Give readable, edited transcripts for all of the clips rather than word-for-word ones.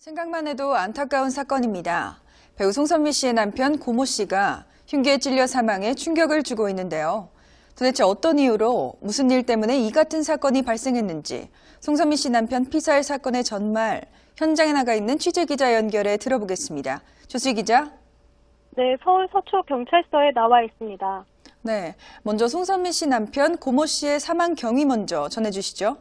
생각만 해도 안타까운 사건입니다. 배우 송선미 씨의 남편 고모 씨가 흉기에 찔려 사망해 충격을 주고 있는데요. 도대체 어떤 이유로 무슨 일 때문에 이 같은 사건이 발생했는지 송선미 씨 남편 피살 사건의 전말 현장에 나가 있는 취재기자 연결해 들어보겠습니다. 조수희 기자. 네, 서울 서초경찰서에 나와 있습니다. 네, 먼저 송선미 씨 남편 고모 씨의 사망 경위 먼저 전해주시죠.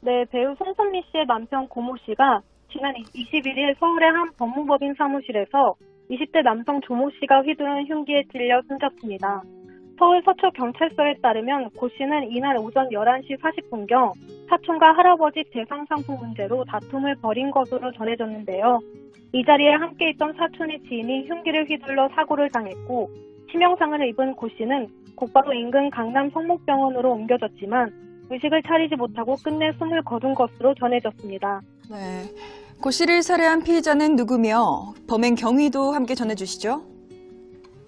네, 배우 송선미 씨의 남편 고모 씨가 지난 21일 서울의 한 법무법인 사무실에서 20대 남성 조모 씨가 휘두른 흉기에 찔려 숨졌습니다. 서울 서초경찰서에 따르면 고 씨는 이날 오전 11시 40분경 사촌과 할아버지 배상 상품 문제로 다툼을 벌인 것으로 전해졌는데요. 이 자리에 함께 있던 사촌의 지인이 흉기를 휘둘러 사고를 당했고 치명상을 입은 고 씨는 곧바로 인근 강남 성목병원으로 옮겨졌지만 의식을 차리지 못하고 끝내 숨을 거둔 것으로 전해졌습니다. 네, 고 씨를 살해한 피의자는 누구며 범행 경위도 함께 전해주시죠.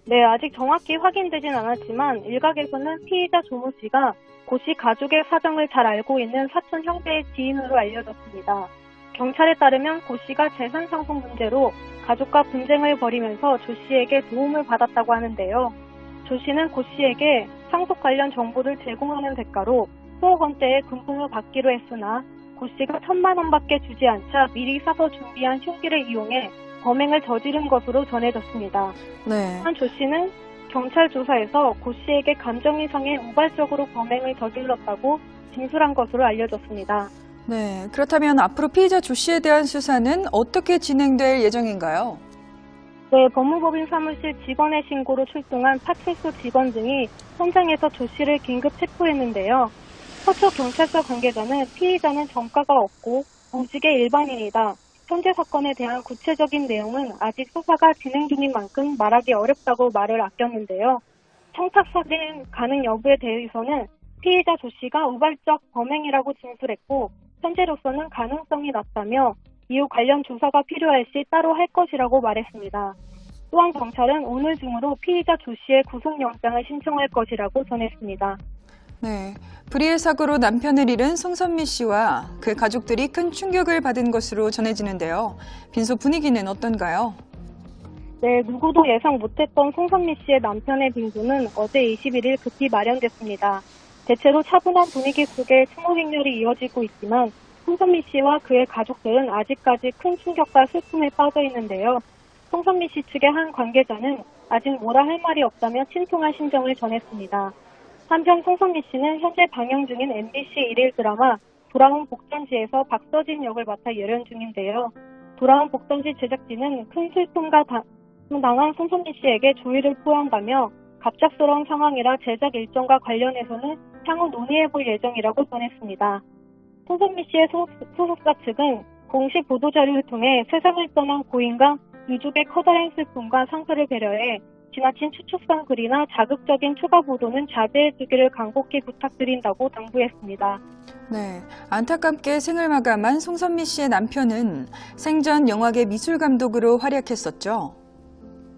네, 아직 정확히 확인되진 않았지만 일각에서는 피의자 조모 씨가 고 씨 가족의 사정을 잘 알고 있는 사촌 형제의 지인으로 알려졌습니다. 경찰에 따르면 고 씨가 재산 상품 문제로 가족과 분쟁을 벌이면서 조 씨에게 도움을 받았다고 하는데요. 조 씨는 고 씨에게 상속 관련 정보를 제공하는 대가로 수억 원대의 금품을 받기로 했으나 고 씨가 1,000만 원밖에 주지 않자 미리 사서 준비한 흉기를 이용해 범행을 저지른 것으로 전해졌습니다. 네. 한 조 씨는 경찰 조사에서 고 씨에게 감정이 상해 우발적으로 범행을 저질렀다고 진술한 것으로 알려졌습니다. 네, 그렇다면 앞으로 피의자 조 씨에 대한 수사는 어떻게 진행될 예정인가요? 네, 법무법인 사무실 직원의 신고로 출동한 파출소 직원 등이 현장에서 조 씨를 긴급 체포했는데요. 서초경찰서 관계자는 피의자는 전과가 없고 공직의 일반인이다. 현재 사건에 대한 구체적인 내용은 아직 수사가 진행 중인 만큼 말하기 어렵다고 말을 아꼈는데요. 청탁사진 가능 여부에 대해서는 피의자 조 씨가 우발적 범행이라고 진술했고 현재로서는 가능성이 낮다며 이후 관련 조사가 필요할 시 따로 할 것이라고 말했습니다. 또한 경찰은 오늘 중으로 피의자 조 씨의 구속영장을 신청할 것이라고 전했습니다. 네, 불의의 사고로 남편을 잃은 송선미 씨와 그 가족들이 큰 충격을 받은 것으로 전해지는데요. 빈소 분위기는 어떤가요? 네, 누구도 예상 못했던 송선미 씨의 남편의 빈소는 어제 21일 급히 마련됐습니다. 대체로 차분한 분위기 속에 추모 행렬이 이어지고 있지만 송선미 씨와 그의 가족들은 아직까지 큰 충격과 슬픔에 빠져 있는데요. 송선미 씨 측의 한 관계자는 아직 뭐라 할 말이 없다며 침통한 심정을 전했습니다. 한편 송선미 씨는 현재 방영 중인 MBC 일일 드라마 돌아온 복전지에서 박서진 역을 맡아 열연 중인데요. 돌아온 복전지 제작진은 큰 슬픔과 당한 송선미 씨에게 조의를 표한다며 갑작스러운 상황이라 제작 일정과 관련해서는 향후 논의해볼 예정이라고 전했습니다. 송선미 씨의 소속사 측은 공식 보도자료를 통해 세상을 떠난 고인과 유족의 커다란 슬픔과 상처를 배려해 지나친 추측성 글이나 자극적인 추가 보도는 자제해주기를 간곡히 부탁드린다고 당부했습니다. 네, 안타깝게 생을 마감한 송선미 씨의 남편은 생전 영화계 미술감독으로 활약했었죠.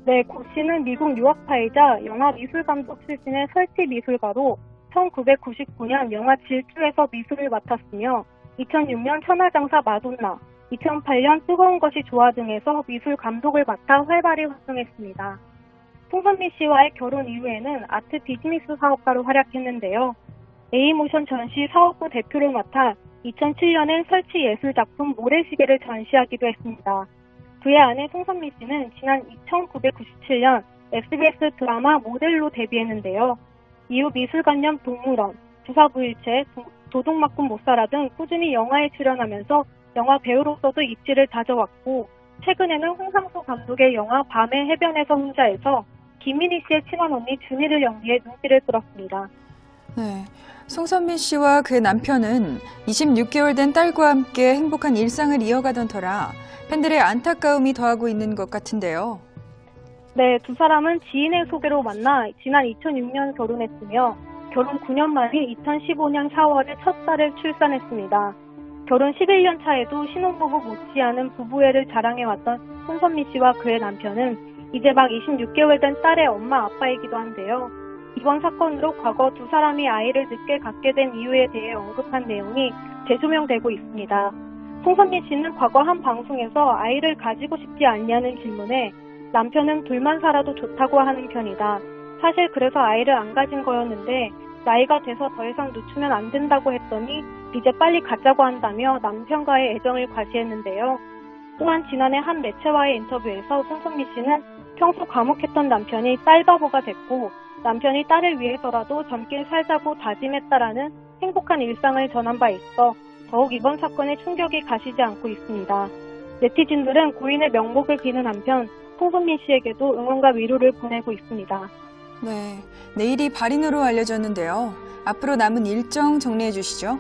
네, 고 씨는 미국 유학파이자 영화 미술감독 출신의 설치미술가로 1999년 영화 질주에서 미술을 맡았으며 2006년 천하장사 마돈나, 2008년 뜨거운 것이 좋아 등에서 미술 감독을 맡아 활발히 활동했습니다. 송선미 씨와의 결혼 이후에는 아트 비즈니스 사업가로 활약했는데요. A모션 전시 사업부 대표를 맡아 2007년엔 설치 예술작품 모래시계를 전시하기도 했습니다. 그의 아내 송선미 씨는 지난 1997년 SBS 드라마 모델로 데뷔했는데요. 이후 미술관념 동물원, 부사부일체, 도둑맞군 못살아 등 꾸준히 영화에 출연하면서 영화 배우로서도 입지를 다져왔고 최근에는 홍상수 감독의 영화 밤의 해변에서 혼자에서 김민희 씨의 친한 언니 준희를 연기해 눈길을 끌었습니다. 네, 송선미 씨와 그의 남편은 26개월 된 딸과 함께 행복한 일상을 이어가던 터라 팬들의 안타까움이 더하고 있는 것 같은데요. 네, 두 사람은 지인의 소개로 만나 지난 2006년 결혼했으며 결혼 9년 만인 2015년 4월에 첫 딸을 출산했습니다. 결혼 11년 차에도 신혼부부 못지않은 부부애를 자랑해왔던 송선미 씨와 그의 남편은 이제 막 26개월 된 딸의 엄마 아빠이기도 한데요. 이번 사건으로 과거 두 사람이 아이를 늦게 갖게 된 이유에 대해 언급한 내용이 재조명되고 있습니다. 송선미 씨는 과거 한 방송에서 아이를 가지고 싶지 않냐는 질문에 남편은 둘만 살아도 좋다고 하는 편이다. 사실 그래서 아이를 안 가진 거였는데 나이가 돼서 더 이상 늦추면 안 된다고 했더니 이제 빨리 갖자고 한다며 남편과의 애정을 과시했는데요. 또한 지난해 한 매체와의 인터뷰에서 송선미 씨는 평소 과묵했던 남편이 딸바보가 됐고 남편이 딸을 위해서라도 젊게 살자고 다짐했다라는 행복한 일상을 전한 바 있어 더욱 이번 사건에 충격이 가시지 않고 있습니다. 네티즌들은 고인의 명복을 비는 한편 송선미 씨에게도 응원과 위로를 보내고 있습니다. 네, 내일이 발인으로 알려졌는데요. 앞으로 남은 일정 정리해 주시죠.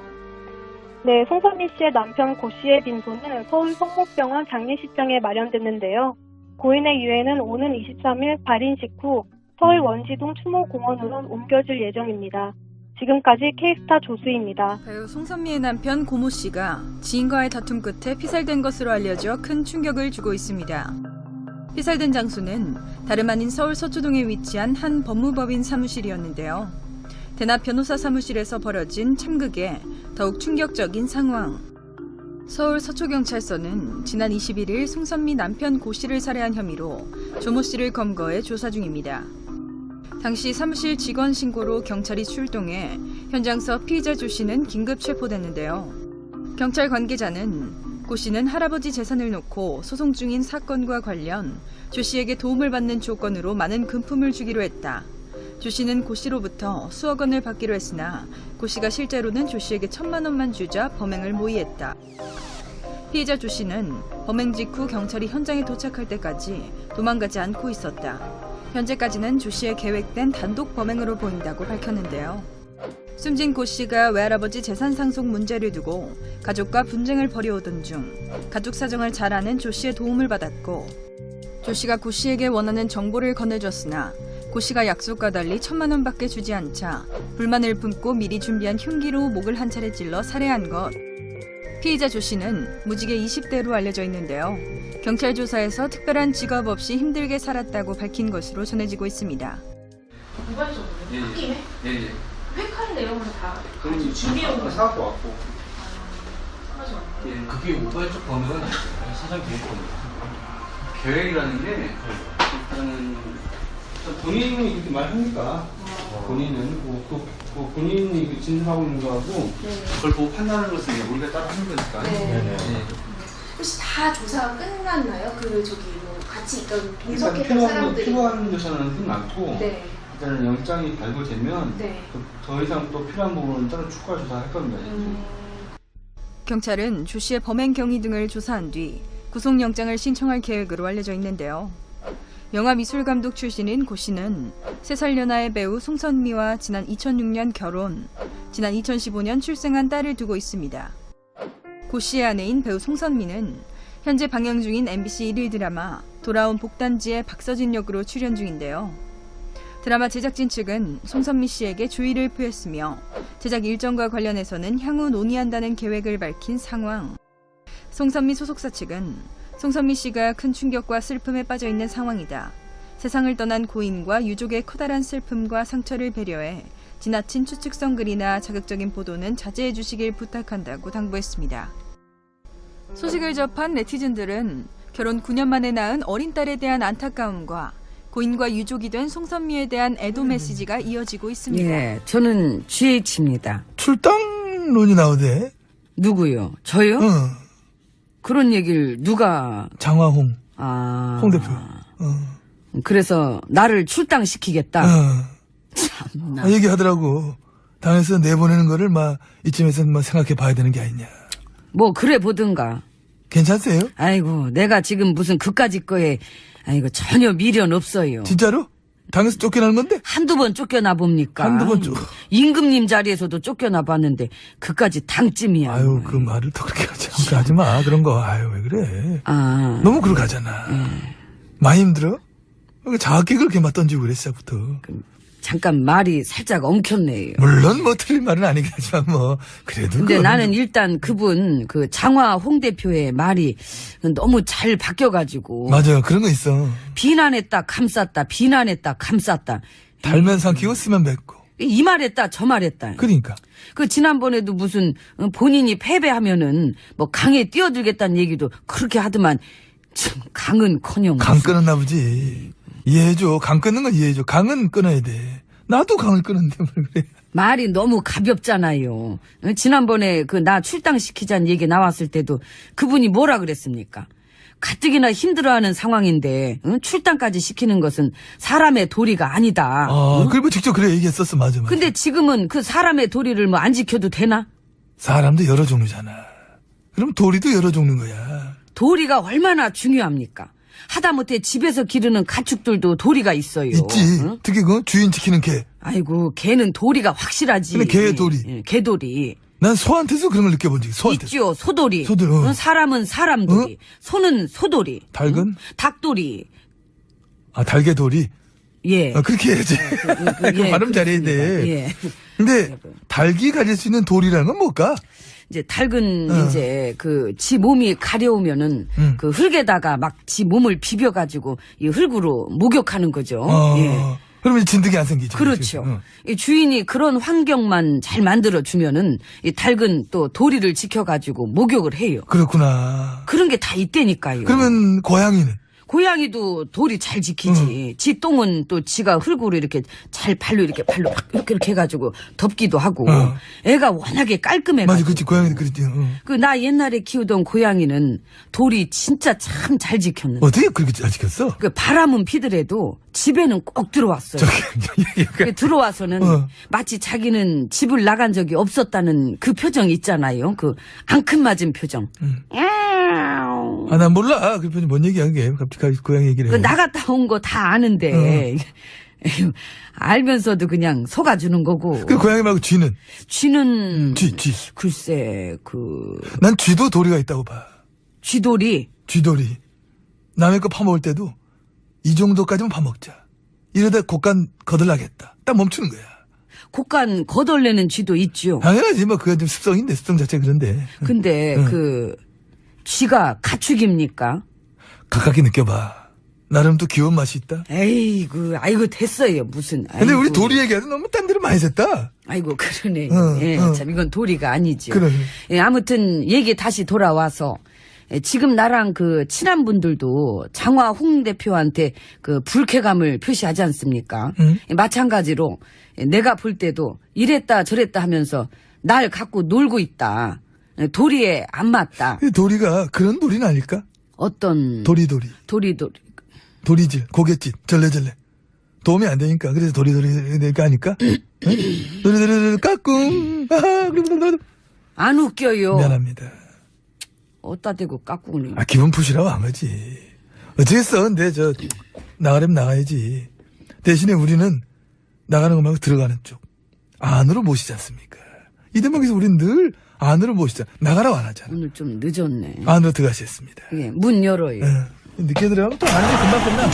네, 송선미 씨의 남편 고 씨의 빈소는 서울 성목병원 장례식장에 마련됐는데요. 고인의 유해는 오는 23일 발인 직후 서울 원시동 추모공원으로 옮겨질 예정입니다. 지금까지 K스타 조수희입니다. 배우 송선미의 남편 고모 씨가 지인과의 다툼 끝에 피살된 것으로 알려져 큰 충격을 주고 있습니다. 피살된 장소는 다름 아닌 서울 서초동에 위치한 한 법무법인 사무실이었는데요. 대납 변호사 사무실에서 벌어진 참극에 더욱 충격적인 상황. 서울 서초경찰서는 지난 21일 송선미 남편 고 씨를 살해한 혐의로 조모 씨를 검거해 조사 중입니다. 당시 사무실 직원 신고로 경찰이 출동해 현장서 피의자 조 씨는 긴급 체포됐는데요. 경찰 관계자는 고 씨는 할아버지 재산을 놓고 소송 중인 사건과 관련 조 씨에게 도움을 받는 조건으로 많은 금품을 주기로 했다. 조 씨는 고 씨로부터 수억 원을 받기로 했으나 고 씨가 실제로는 조 씨에게 1,000만 원만 주자 범행을 모의했다. 피의자 조 씨는 범행 직후 경찰이 현장에 도착할 때까지 도망가지 않고 있었다. 현재까지는 조 씨의 계획된 단독 범행으로 보인다고 밝혔는데요. 숨진 고 씨가 외할아버지 재산 상속 문제를 두고 가족과 분쟁을 벌여오던 중 가족 사정을 잘 아는 조 씨의 도움을 받았고 조 씨가 고 씨에게 원하는 정보를 건네줬으나 고 씨가 약속과 달리 1,000만 원밖에 주지 않자 불만을 품고 미리 준비한 흉기로 목을 한 차례 찔러 살해한 것. 피의자 조 씨는 무직의 20대로 알려져 있는데요. 경찰 조사에서 특별한 직업 없이 힘들게 살았다고 밝힌 것으로 전해지고 있습니다. 우발적으로 홧김에 예. 획한 내용을 다 그럼 준비해온 거죠. 사갖고 왔고. 맞아. 예. 그게 우발적 범행은 아니죠. 사전 계획범이죠. 계획이라는 게 일단은 본인이 그렇게 말합니까? 본인은 본인이 그 진술하고 있는 거하고 그걸 보고 판단하는 것은 이제 우리가 따로 하는 거니까. 네. 예. 혹시 다 조사가 끝났나요? 그 저기 뭐 같이 있던 일단 동석했던 사람들이. 필요한 조사는 끝났고 네. 일단은 영장이 발부되면 네. 더 이상 또 필요한 부분은 따로 추가 조사할 겁니다. 경찰은 조 씨의 범행 경위 등을 조사한 뒤 구속영장을 신청할 계획으로 알려져 있는데요. 영화미술감독 출신인 고 씨는 3살 연하의 배우 송선미와 지난 2006년 결혼, 지난 2015년 출생한 딸을 두고 있습니다. 고 씨의 아내인 배우 송선미는 현재 방영 중인 MBC 1일 드라마 돌아온 복단지의 박서진 역으로 출연 중인데요. 드라마 제작진 측은 송선미 씨에게 조의를 표했으며 제작 일정과 관련해서는 향후 논의한다는 계획을 밝힌 상황. 송선미 소속사 측은 송선미 씨가 큰 충격과 슬픔에 빠져 있는 상황이다. 세상을 떠난 고인과 유족의 커다란 슬픔과 상처를 배려해 지나친 추측성 글이나 자극적인 보도는 자제해 주시길 부탁한다고 당부했습니다. 소식을 접한 네티즌들은 결혼 9년 만에 낳은 어린 딸에 대한 안타까움과 고인과 유족이 된 송선미에 대한 애도 메시지가 이어지고 있습니다. 예, 저는 GH입니다. 출당론이 나오대. 누구요? 저요? 응. 그런 얘기를 누가? 장화홍. 아, 홍 대표. 그래서 나를 출당시키겠다. 참나. 얘기하더라고. 당에서 내보내는 거를 이쯤에서 생각해 봐야 되는 게 아니냐. 뭐 그래 보든가. 괜찮으세요? 아이고, 내가 지금 무슨 그까짓 거에 아이고 전혀 미련 없어요. 진짜로? 당에서 쫓겨나는 건데? 한두 번 쫓겨나 봅니까? 한두 번 임금님 자리에서도 쫓겨나 봤는데 그까지 당쯤이야. 아유, 그 말을 또 그렇게 하지 마. 그런 거. 아유, 왜 그래. 아, 너무 그렇게 하잖아. 많이 힘들어? 자학기 그렇게 던지고 그래, 시작부터. 잠깐 말이 살짝 엉켰네요. 물론 틀린 말은 아니긴 하지만 그래도. 근데 그거는 나는 일단 그분 그 장화 홍 대표의 말이 너무 잘 바뀌어가지고 맞아요. 그런 거 있어. 비난했다 감쌌다 비난했다 감쌌다. 달면 삼키고 쓰면 뱉고. 이 말했다 저 말했다. 그러니까. 그 지난번에도 무슨 본인이 패배하면은 뭐 강에 뛰어들겠다는 얘기도 그렇게 하더만 참 강은커녕 강 끊었나 보지. 이해해줘. 강 끊는 건 이해해줘. 강은 끊어야 돼. 나도 강을 끊었는데 뭘 그래. 말이 너무 가볍잖아요. 지난번에 그 나 출당시키자는 얘기 나왔을 때도 그분이 뭐라 그랬습니까? 가뜩이나 힘들어하는 상황인데 출당까지 시키는 것은 사람의 도리가 아니다. 그리고 직접 그래 얘기했었어. 맞아. 근데 지금은 그 사람의 도리를 뭐 안 지켜도 되나? 사람도 여러 종류잖아. 그럼 도리도 여러 종류인 거야. 도리가 얼마나 중요합니까? 하다못해 집에서 기르는 가축들도 도리가 있어요. 있지. 응? 특히 그 주인 지키는 개. 아이고 개는 도리가 확실하지. 근데 개의 도리. 예, 개도리. 난 소한테서 그런 걸 느껴본 적이 소한테. 있죠. 소도리. 소도리, 사람은 사람도리. 소는 소도리. 닭은? 닭도리. 달개도리. 예. 그렇게 해야지. 예, 발음 잘해야 돼. 예. 근데 닭이 가질 수 있는 돌이라는 건 뭘까? 이제 닭은 이제 그 지 몸이 가려우면은 그 흙에다가 막 지 몸을 비벼가지고 이 흙으로 목욕하는 거죠. 예. 그러면 진드기 안 생기죠. 그렇죠. 이 주인이 그런 환경만 잘 만들어 주면은 이 닭은 또 도리를 지켜가지고 목욕을 해요. 그렇구나. 그런 게 다 있다니까요. 그러면 고양이는? 고양이도 도리 잘 지키지. 지 똥은 또 지가 흙으로 이렇게 잘 발로 이렇게 이렇게 해가지고 덮기도 하고. 애가 워낙에 깔끔해가지고. 맞아, 그렇지. 고양이도 그렇지. 그 나 옛날에 키우던 고양이는 도리 진짜 참 잘 지켰는데. 어떻게 그렇게 잘 지켰어? 그 바람은 피더라도 집에는 꼭 들어왔어요. 그 들어와서는 마치 자기는 집을 나간 적이 없었다는 그 표정 있잖아요. 그 앙큼 맞은 표정. 난 몰라. 그 편이 뭔 얘기야, 그게. 갑자기 고양이 얘기를 해. 그 나갔다 온 거 다 아는데. 알면서도 그냥 속아주는 거고. 그 고양이 말고 쥐는? 쥐는. 쥐. 글쎄, 난 쥐도 도리가 있다고 봐. 쥐돌이. 쥐도리. 남의 거 파먹을 때도 이 정도까지만 파먹자. 이러다 곡간 거들나겠다. 딱 멈추는 거야. 곡간 거덜내는 쥐도 있죠. 당연하지. 뭐, 그게 좀 습성인데, 습성 자체가 그런데. 근데 쥐가 가축입니까? 가깝게 느껴봐. 나름 또 귀여운 맛이 있다. 아이고 됐어요. 무슨. 근데 우리 도리 얘기하도 너무 딴 데로 많이 샜다. 아이고 그러네. 참 이건 도리가 아니죠. 그래. 예, 아무튼 얘기 다시 돌아와서 지금 나랑 그 친한 분들도 장화 홍 대표한테 그 불쾌감을 표시하지 않습니까? 마찬가지로 내가 볼 때도 이랬다 저랬다 하면서 날 갖고 놀고 있다. 도리에 안 맞다. 도리가 그런 도리는 아닐까? 어떤 도리도리. 도리질, 고갯짓, 절레절레. 도움이 안 되니까. 그래서 도리가 아닐까? 도리도리 까꿍. 안 웃겨요. 미안합니다. 어디다 대고 까꿍을. 기분 푸시라고 한 거지. 어쩌겠어. 근데 나가려면 나가야지. 대신에 우리는 나가는 것 말고 들어가는 쪽. 안으로 모시지 않습니까? 이 대목에서 우리는 늘 안으로 모시자. 나가라고 안 하잖아. 오늘 좀 늦었네. 안으로 들어가셨습니다. 예, 문 열어요. 늦게 들어가면 또 안에 금방 끝나.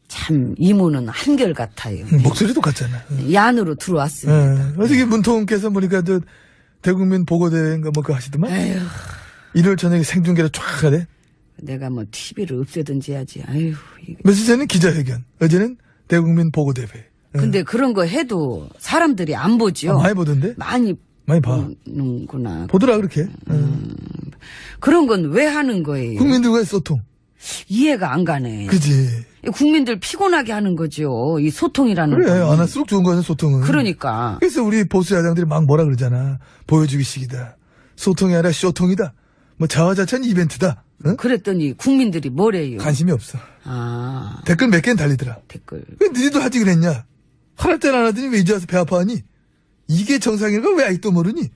참 이모는 한결 같아요. 목소리도 같잖아. 얀으로 들어왔습니다. 어저께 문통께서 보니까 대국민 보고대회인가 뭐 그거 하시더만. 에휴, 일요일 저녁에 생중계로 쫙 하래. 내가 뭐 TV를 없애든지 해야지. 아휴. 며칠 전에 기자회견. 어제는 대국민 보고대회. 근데 그런 거 해도 사람들이 안 보죠. 많이 보던데? 많이 봐. 보는구나. 보더라 그렇게. 그런 건 왜 하는 거예요? 국민들과의 소통. 이해가 안 가네. 그지. 국민들 피곤하게 하는 거죠. 이 소통이라는 그래. 거. 안 할수록 좋은 거는 소통은. 그러니까. 그래서 우리 보수 야당들이 막 뭐라 그러잖아. 보여주기식이다. 소통이 아니라 쇼통이다. 뭐 자화자찬 이벤트다. 응? 그랬더니 국민들이 뭐래요? 관심이 없어. 댓글 몇 개는 달리더라. 댓글. 왜 너희도 하지 그랬냐? 화날 때는 안 하더니 왜 이제 와서 배 아파하니? 이게 정상인가 왜 아직도 모르니?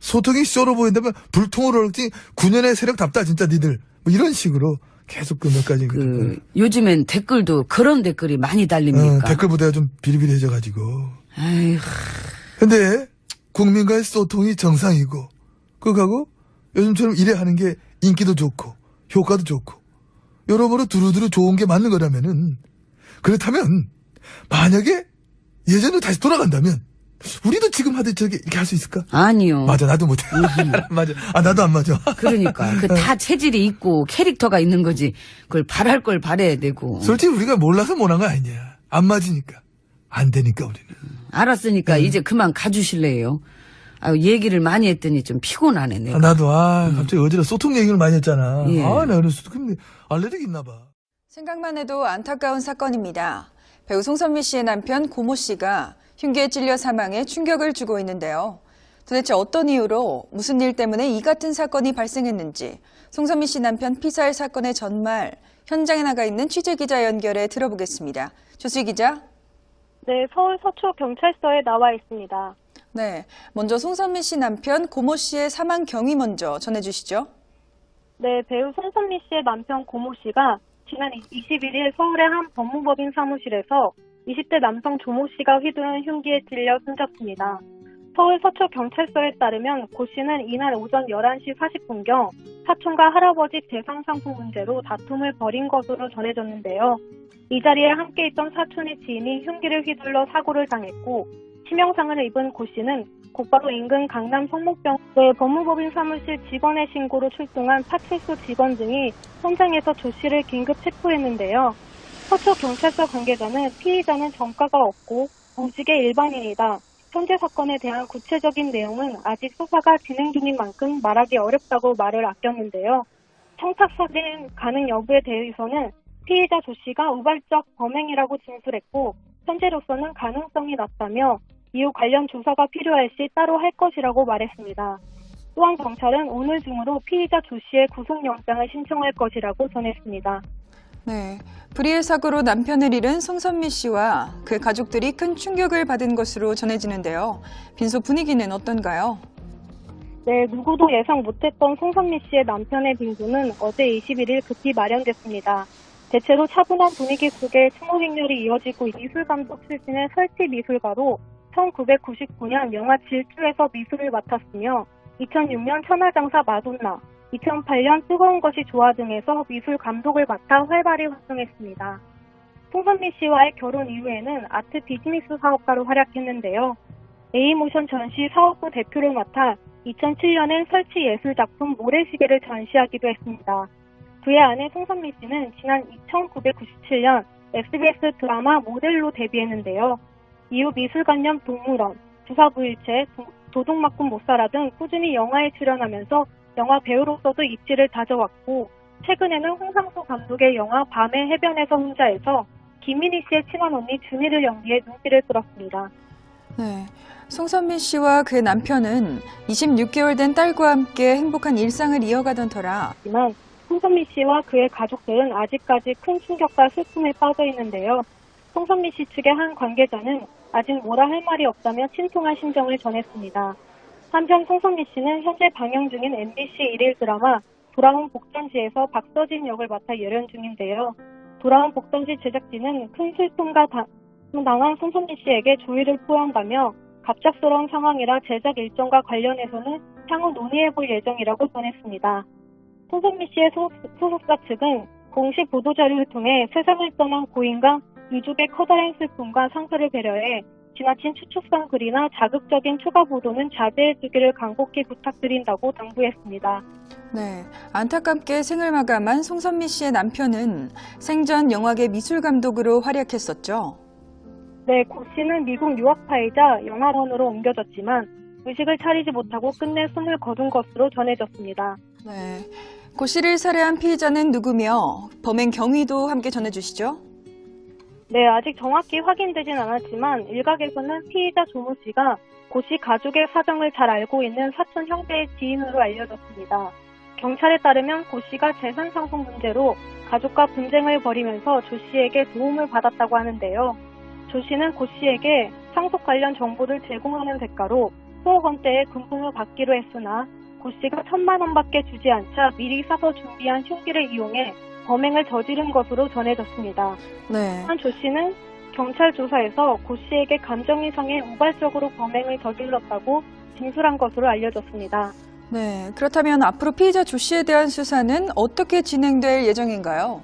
소통이 쇼로 보인다면 불통으로 얼지 9년의 세력답다 진짜 니들. 뭐 이런 식으로 계속 몇 가지. 요즘엔 댓글도 그런 댓글이 많이 달립니까? 댓글보다 좀 비리비리해져가지고. 아이고. 근데 국민과의 소통이 정상이고 그거하고 요즘처럼 이래 하는 게 인기도 좋고 효과도 좋고 여러모로 두루두루 좋은 게 맞는 거라면은 그렇다면 만약에 예전으로 다시 돌아간다면 우리도 지금 하듯 저기 이렇게 할 수 있을까? 아니요. 맞아, 나도 못해. 맞아. 아, 나도 안 맞아. 그러니까 그 다 체질이 있고 캐릭터가 있는 거지. 그걸 바랄 걸 바라야 되고. 솔직히 우리가 몰라서 못한 거 아니냐. 안 맞으니까. 안 되니까 우리는. 알았으니까 이제 그만 가주실래요? 아유, 얘기를 많이 했더니 좀 피곤하네. 내가. 아, 나도 갑자기 어제는 소통 얘기를 많이 했잖아. 예. 아, 내가 소통 알레르기 있나 봐. 생각만 해도 안타까운 사건입니다. 배우 송선미 씨의 남편 고모 씨가 흉기에 찔려 사망해 충격을 주고 있는데요. 도대체 어떤 이유로 무슨 일 때문에 이 같은 사건이 발생했는지 송선미 씨 남편 피살 사건의 전말 현장에 나가 있는 취재기자 연결해 들어보겠습니다. 조수희 기자. 네, 서울 서초경찰서에 나와 있습니다. 네, 먼저 송선미 씨 남편 고모 씨의 사망 경위 먼저 전해주시죠. 네, 배우 송선미 씨의 남편 고모 씨가 지난 21일 서울의 한 법무법인 사무실에서 20대 남성 조모 씨가 휘두른 흉기에 찔려 숨졌습니다. 서울 서초경찰서에 따르면 고 씨는 이날 오전 11시 40분경 사촌과 할아버지 재산 상속 문제로 다툼을 벌인 것으로 전해졌는데요. 이 자리에 함께 있던 사촌의 지인이 흉기를 휘둘러 사고를 당했고 치명상을 입은 고 씨는 곧바로 인근 강남 성목병원의 법무법인 사무실 직원의 신고로 출동한 파출소 직원 등이 현장에서 조 씨를 긴급 체포했는데요. 서초경찰서 관계자는 피의자는 전과가 없고 공직의 일반인이다. 현재 사건에 대한 구체적인 내용은 아직 수사가 진행 중인 만큼 말하기 어렵다고 말을 아꼈는데요. 청탁사진 가능 여부에 대해서는 피의자 조 씨가 우발적 범행이라고 진술했고 현재로서는 가능성이 낮다며 이후 관련 조사가 필요할 시 따로 할 것이라고 말했습니다. 또한 경찰은 오늘 중으로 피의자 조 씨의 구속영장을 신청할 것이라고 전했습니다. 네, 불의의 사고로 남편을 잃은 송선미 씨와 그의 가족들이 큰 충격을 받은 것으로 전해지는데요. 빈소 분위기는 어떤가요? 네, 누구도 예상 못했던 송선미 씨의 남편의 빈소는 어제 21일 급히 마련됐습니다. 대체로 차분한 분위기 속에 추모 행렬이 이어지고 미술감독 출신의 설치 미술가로 1999년 영화 질주에서 미술을 맡았으며 2006년 천하장사 마돈나, 2008년 뜨거운 것이 좋아 등에서 미술 감독을 맡아 활발히 활동했습니다. 송선미 씨와의 결혼 이후에는 아트 비즈니스 사업가로 활약했는데요. A모션 전시 사업부 대표를 맡아 2007년엔 설치 예술작품 모래시계를 전시하기도 했습니다. 그의 아내 송선미 씨는 지난 1997년 SBS 드라마 모델로 데뷔했는데요. 이후 미술관념 동물원, 주사부일체, 도둑맞군 못살아 등 꾸준히 영화에 출연하면서 영화 배우로서도 입지를 다져왔고 최근에는 홍상수 감독의 영화 밤의 해변에서 혼자에서 김민희 씨의 친언니 준희를 연기해 눈길을 끌었습니다. 네, 송선미 씨와 그의 남편은 26개월 된 딸과 함께 행복한 일상을 이어가던 터라 하지만 송선미 씨와 그의 가족들은 아직까지 큰 충격과 슬픔에 빠져 있는데요. 송선미 씨 측의 한 관계자는 아직 뭐라 할 말이 없다며 침통한 심정을 전했습니다. 한편 송선미 씨는 현재 방영 중인 MBC 일일 드라마 돌아온 복전지에서 박서진 역을 맡아 열연 중인데요. 돌아온 복전지 제작진은 큰 슬픔과 당한 송선미 씨에게 조의를 표한다며 갑작스러운 상황이라 제작 일정과 관련해서는 향후 논의해볼 예정이라고 전했습니다. 송선미 씨의 소속사 측은 공식 보도자료를 통해 세상을 떠난 고인과 유족의 커다란 슬픔과 상처를 배려해 지나친 추측성 글이나 자극적인 추가 보도는 자제해주기를 간곡히 부탁드린다고 당부했습니다. 네, 안타깝게 생을 마감한 송선미 씨의 남편은 생전 영화계 미술감독으로 활약했었죠. 네, 고 씨는 미국 유학파이자 영화관으로 옮겨졌지만 의식을 차리지 못하고 끝내 숨을 거둔 것으로 전해졌습니다. 네, 고 씨를 살해한 피의자는 누구며 범행 경위도 함께 전해주시죠. 네, 아직 정확히 확인되진 않았지만 일각에서는 피의자 조모 씨가 고 씨 가족의 사정을 잘 알고 있는 사촌 형제의 지인으로 알려졌습니다. 경찰에 따르면 고 씨가 재산 상속 문제로 가족과 분쟁을 벌이면서 조 씨에게 도움을 받았다고 하는데요. 조 씨는 고 씨에게 상속 관련 정보를 제공하는 대가로 수억 원대의 금품을 받기로 했으나 고 씨가 1,000만 원밖에 주지 않자 미리 사서 준비한 흉기를 이용해 범행을 저지른 것으로 전해졌습니다. 네. 한 조 씨는 경찰 조사에서 고 씨에게 감정 이상의 우발적으로 범행을 저질렀다고 진술한 것으로 알려졌습니다. 네, 그렇다면 앞으로 피의자 조 씨에 대한 수사는 어떻게 진행될 예정인가요?